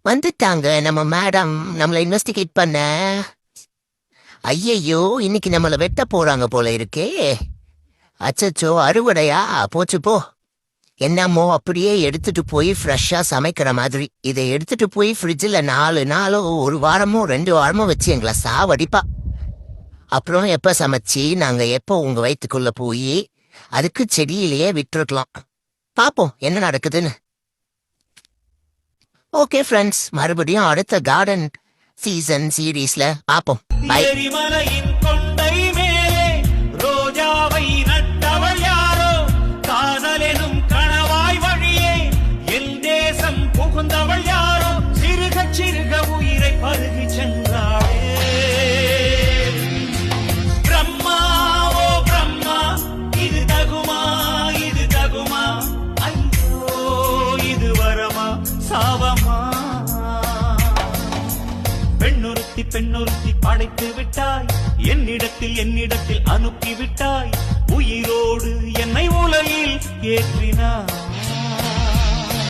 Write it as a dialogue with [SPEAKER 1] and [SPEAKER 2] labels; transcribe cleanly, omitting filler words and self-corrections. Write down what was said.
[SPEAKER 1] வந்துட்டாங்க நம்ம மேடம் நம்மள இன்வெஸ்டிகேட் பண்ண. ஐயையோ, இன்னைக்கு நம்மள வெட்ட போறாங்க போல இருக்கே. அச்சச்சோ, அறுவடையா போச்சு போ. என்னமோ அப்படியே எடுத்துட்டு போய் ஃப்ரெஷ்ஷா சமைக்கிற மாதிரி இதை எடுத்துட்டு போய் ஃப்ரிட்ஜில் 4 நாளோ 1 வாரமோ 2 வாரமோ வச்சு எங்களை சாவடிப்பா. அப்புறம் எப்ப சமைச்சு நாங்க எப்போ உங்க வயிற்றுக்குள்ள போய் அதுக்கு செடியிலேயே விட்டுருக்கலாம். பாப்போம் என்ன நடக்குதுன்னு. ஓகே ஃப்ரெண்ட்ஸ், மறுபடியும் அடுத்த கார்டன் சீசன் சீரீஸ்ல பாப்போம். பை.
[SPEAKER 2] எரிமலையின் கொண்டை மேலே ரோஜாவை நட்டவள் யாரோ, காதலெனும் கணவாய் வழியே என் தேசம் புகுந்தவள் யாரோ, சிறுக சிறுக உயிரை பருகி சென்றாளே. பிரம்மா ஓ பிரம்மா, இது தகுமா இது தகுமா, ஐயோ இது வரமா சாவமா. பெண்ணொருத்தி படைத்து விட்டாய், என்னிடத்தில் அனுப்பி விட்டாய், உயிரோடு என்னை உலகில் ஏற்றினாய்.